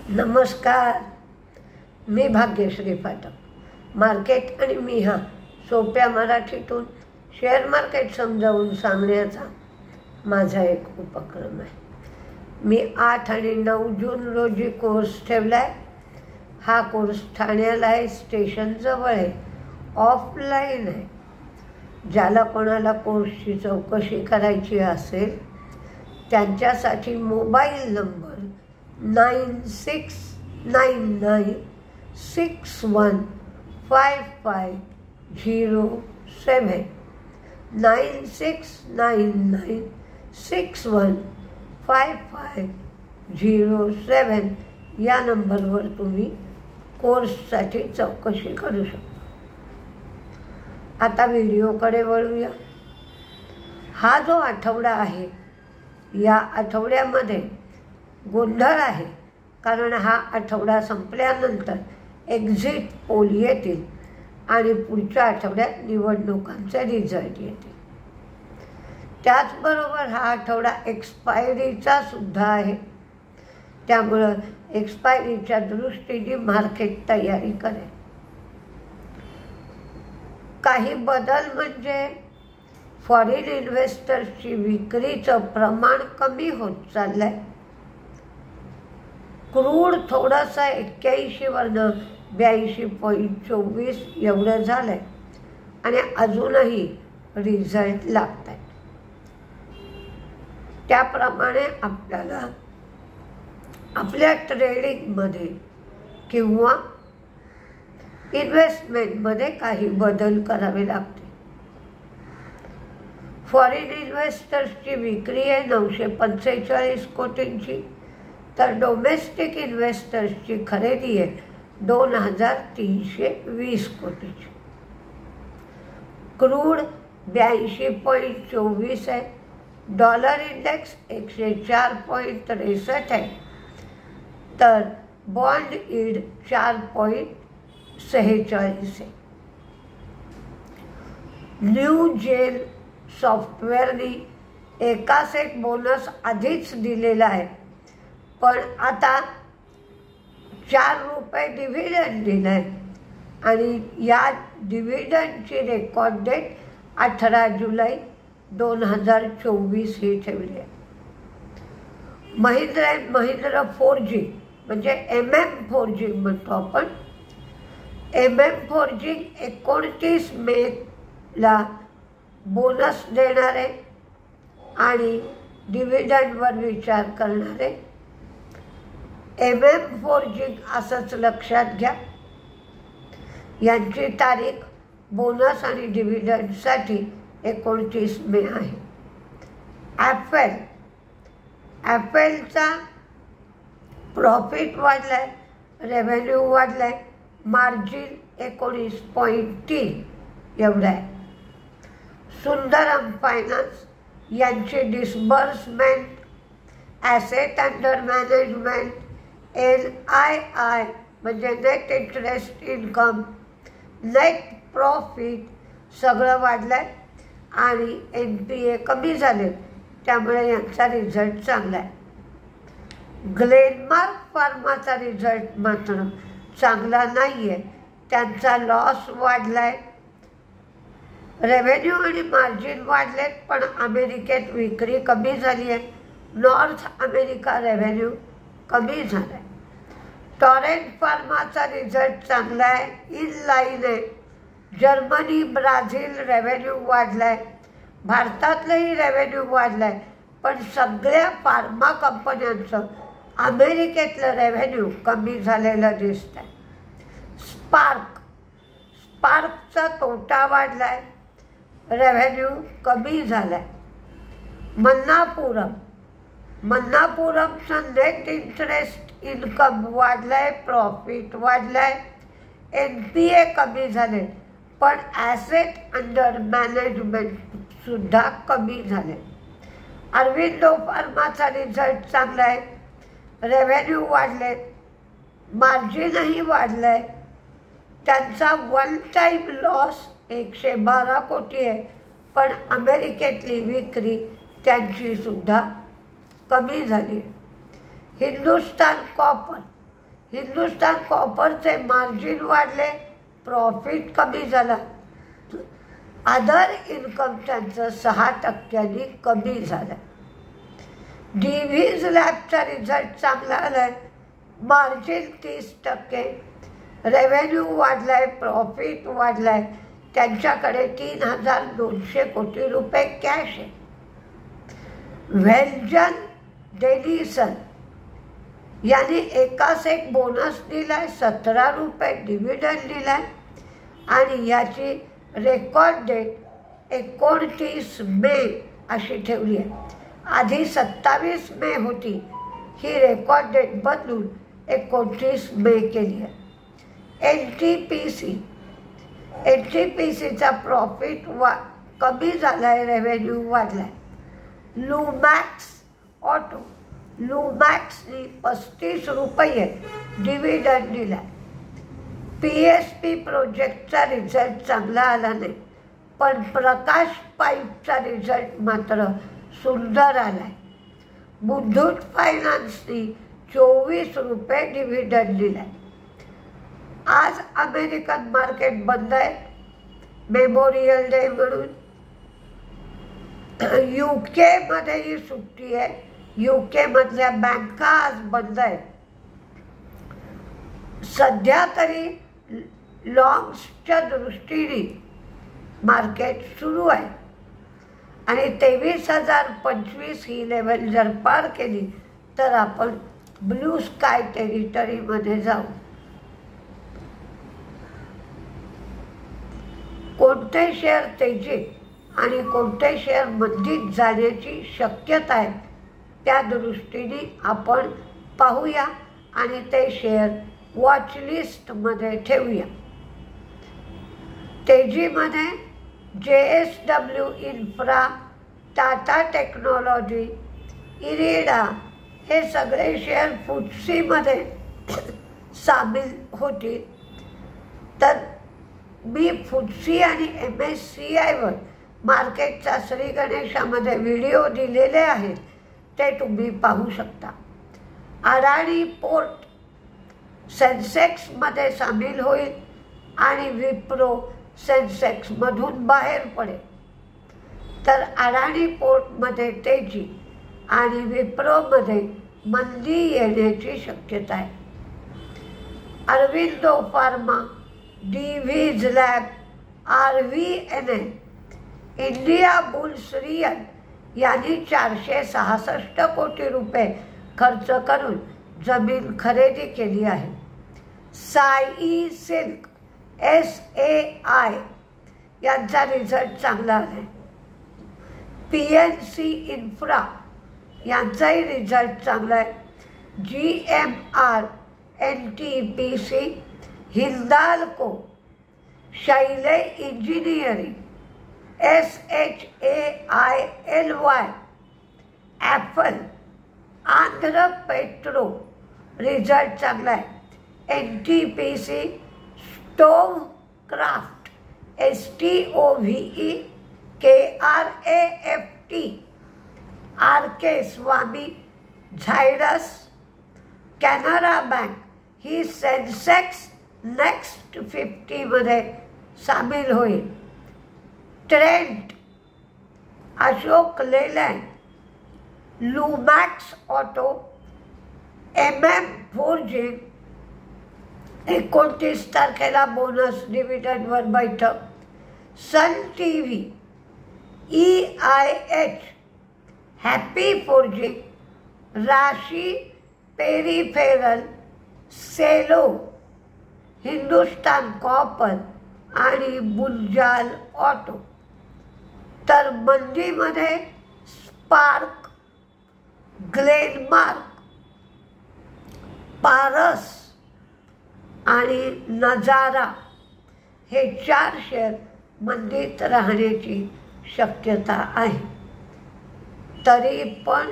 नमस्कार, मी भाग्यश्री फाटक. मार्केट आणि मी हा सोप्या मराठीतून शेअर मार्केट समजावून सांगण्याचा माझा एक उपक्रम आहे. मी 8 आणि 9 जून रोजी कोर्स ठेवला आहे. हा कोर्स ठाण्याला आहे, स्टेशनजवळ आहे, ऑफलाईन आहे. ज्याला कोणाला कोर्सची चौकशी करायची असेल त्यांच्यासाठी मोबाईल नंबर 9699615507 9699615507 या नंबरवर तुम्ही कोर्ससाठी चौकशी करू शकता. आता व्हिडिओकडे वळूया. हा जो आठवडा आहे, या आठवड्यामध्ये गोंधळ आहे, कारण हा आठवडा संपल्यानंतर एक्झिट पोल येतील आणि पुढच्या आठवड्यात निवडणुकांचे रिझल्ट येतील. त्याचबरोबर हा आठवडा एक्सपायरीचा सुद्धा आहे. त्यामुळं एक्सपायरीच्या दृष्टीने मार्केट तयारी करेल. काही बदल म्हणजे फॉरेन इन्व्हेस्टर्सची विक्रीचं प्रमाण कमी होत चाललं आहे. क्रूड थोडंसं 81 वरनं 82.24 एवढं झालं आहे आणि अजूनही रिझल्ट लागत आहेत. त्याप्रमाणे आपल्याला आपल्या ट्रेडिंगमध्ये किंवा इन्व्हेस्टमेंटमध्ये काही बदल करावे लागते. फॉरेन इन्व्हेस्टर्सची विक्री आहे 945 कोटींची, तर डोमेस्टिक इन्व्हेस्टर्सची खरेदी आहे 2320 कोटीची. क्रूड 82.24 आहे. डॉलर इंडेक्स 104.63 आहे, तर बॉन्ड यील्ड 4.46 आहे. न्यू जेल सॉफ्टवेअरनी एकास एक बोनस आधीच दिलेला आहे, पण आता 4 रुपये डिव्हिडंड दिला आहे आणि या डिव्हिडंडची रेकॉर्ड डेट 18 जुलै 2024 ही ठेवली आहे. महिंद्रा अँड महिंद्रा 4G म्हणजे MM4G म्हणतो आपण. MM4G 29 मेला बोनस देणारे आणि डिव्हिडंडवर विचार करणारे. MM4G असंच लक्षात घ्या. यांची तारीख बोनस आणि डिव्हिडंडसाठी 29 मे आहे. ॲपलचा प्रॉफिट वाढलाय, रेव्हेन्यू वाढलाय, मार्जिन 19.3 एवढं आहे. सुंदरम फायनान्स यांची disbursement, asset under management, NII म्हणजे net interest income, net profit सगळं वाढलं आहे आणि NPA कमी झाले, त्यामुळे यांचा रिझल्ट चांगला आहे. ग्लेनमार्क फार्माचा रिझल्ट मात्र चांगला नाही आहे. त्यांचा लॉस वाढला आहे. रेव्हेन्यू आणि मार्जिन वाढलेत, पण अमेरिकेत विक्री कमी झाली आहे. नॉर्थ अमेरिका रेव्हेन्यू कमी झाला आहे. टॉरेंट फार्माचा रिझल्ट चांगला आहे, इन लाईन आहे. जर्मनी, ब्राझील रेव्हेन्यू वाढला आहे. भारतातलंही रेव्हेन्यू वाढला आहे, पण सगळ्या फार्मा कंपन्यांचं अमेरिकेतलं रेव्हेन्यू कमी झालेलं दिसत आहे. स्पार्कचा तोटा वाढला आहे, रेव्हेन्यू कमी झाला आहे. मन्नापुरमचं नेट इंटरेस्ट इन्कम वाढलाय, प्रॉफिट वाढलाय. NPA कमी झाले, पण ॲसेट अंडर मॅनेजमेंट सुद्धा कमी झाले. अरविंदो फार्माचा रिझल्ट चांगला आहे. रेव्हेन्यू वाढले, मार्जिनही वाढलं आहे. त्यांचा वन टाईम लॉस 112 कोटी आहे, पण अमेरिकेतली विक्री त्यांची सुद्धा कमी झाली. हिंदुस्तान कॉपर हिंदुस्तान कॉपरचे मार्जिन वाढले, प्रॉफिट कमी झाला. अदर इन्कम त्यांचं 6% कमी झालं. DV's लॅबचा रिझल्ट चांगला आलाय, मार्जिन 30%, रेव्हेन्यू वाढलाय, प्रॉफिट वाढलाय. त्यांच्याकडे 3,200 कोटी रुपये कॅश आहे. व्हेलजन डेनिसन यांनी एकास एक बोनस दिलाय, 17 रुपये डिव्हिडंड दिलाय आणि याची रेकॉर्ड डेट 29 मे अशी ठेवली आहे. आधी 27 मे होती, ही रेकॉर्ड डेट बदलून 29 मे केली आहे. NTPCचा प्रॉफिट कमी झाला आहे, रेव्हेन्यू वाढला आहे. लुमॅक्स ऑटो, लुमॅक्सनी 35 रुपये डिव्हिडंड दिला. PSP प्रोजेक्टचा रिझल्ट चांगला आला नाही, पण प्रकाश पाईपचा रिझल्ट मात्र सुंदर आला आहे. मुथूट फायनान्सनी 24 रुपये डिव्हिडंड दिला. आज अमेरिकन मार्केट बंद आहे, मेमोरियल डे म्हणून. UK सुट्टी आहे, UK मधल्या बँका आज बंद आहेत. सध्या तरी लॉंग्सच्या दृष्टीने मार्केट सुरू आहे आणि 23,025 ही लेवल जर पार केली तर आपण ब्लू स्काय टेरिटरीमध्ये जाऊ. कोणते शेअर तेजीत आणि कोणते शेअर मंदीत जाण्याची शक्यता आहे त्या दृष्टीने आपण पाहूया आणि ते शेअर वॉचलिस्टमध्ये ठेवूया. तेजीमध्ये JSW infra, Tata technology, IRDA हे सगळे शेअर FTSEमध्ये सामील होतील. तर मी FTSE आणि MSCIवर मार्केटचा श्री गणेशामध्ये व्हिडिओ दिलेले आहेत, ते तुम्ही पाहू शकता. अडाणी पोर्ट सेन्सेक्समध्ये सामील होईल आणि विप्रो सेन्सेक्समधून बाहेर पडेल. तर अडाणी पोर्टमध्ये तेजी आणि विप्रोमध्ये मंदी येण्याची शक्यता आहे. Aurobindo pharma, DV's lab, RVNL, India bulls real यांनी 466 कोटी रुपये खर्च करून जमीन खरेदी केली आहे. साई सिल्क SAI यांचा रिझल्ट चांगला आहे. PNC इन्फ्रा यांचाही रिझल्ट चांगला आहे. GMR, NTPC, Hindalco, Shaily engineering, SHAILY, Apple, Andhra petro result चांगला आहे. NTPC, Stove Kraft, STOVE, KRAFT, RK Swamy, Zydus, Canara bank ही सेन्सेक्स नेक्स्ट 50मध्ये सामील होईल. Trent, Ashok Leyland, Lumax auto, forging 29 तारखेला बोनस डिव्हिडंडवर बैठक. Sun TV, EIH, happy forging, Rashi peripheral, Cello, Hindustan copper आणि बुंजाल ऑटो. तर मंदीमध्ये स्पार्क, ग्लेनमार्क, पारस आणि नजारा हे 4 शेअर मंदीत राहण्याची शक्यता आहे. तरी पण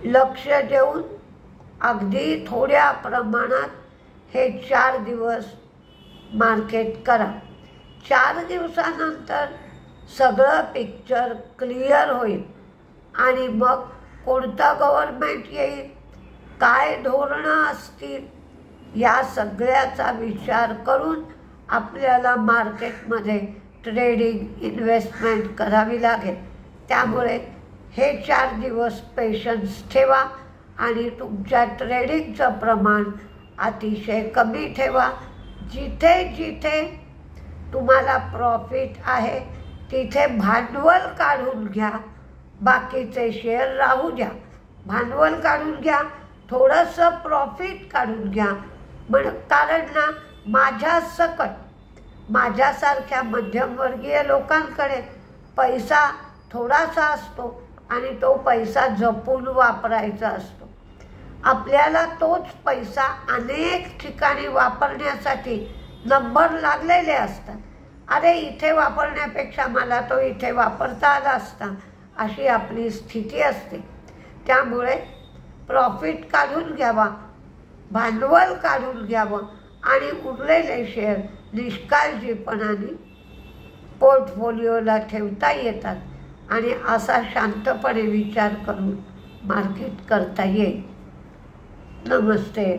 लक्ष देऊन अगदी थोड्या प्रमाणात हे 4 दिवस मार्केट करा. 4 दिवसानंतर सगळं पिक्चर क्लिअर होईल आणि मग कोणता गव्हर्नमेंट येईल, काय धोरणं असतील या सगळ्याचा विचार करून आपल्याला मार्केटमध्ये ट्रेडिंग इन्व्हेस्टमेंट करावी लागेल. त्यामुळे हे 4 दिवस पेशन्स ठेवा आणि तुमच्या ट्रेडिंगचं प्रमाण अतिशय कमी ठेवा. जिथे जिथे तुम्हाला प्रॉफिट आहे तिथे भांडवल काढून घ्या, बाकीचे शेअर राहू द्या. भांडवल काढून घ्या, थोडंसं प्रॉफिट काढून घ्या. कारण ना माझ्या सकट माझ्यासारख्या मध्यमवर्गीय लोकांकडे पैसा थोडासा असतो आणि तो पैसा जपून वापरायचा असतो. आपल्याला तोच पैसा अनेक ठिकाणी वापरण्यासाठी नंबर लागलेले असतात. अरे इथे वापरण्यापेक्षा मला तो इथे वापरता आला असता, अशी आपली स्थिती असते. त्यामुळे प्रॉफिट काढून घ्यावा, भांडवल काढून घ्यावं आणि उरलेले शेअर निष्काळजीपणाने पोर्टफोलिओला ठेवता येतात आणि असा शांतपणे विचार करून मार्केट करता येईल. नमस्ते.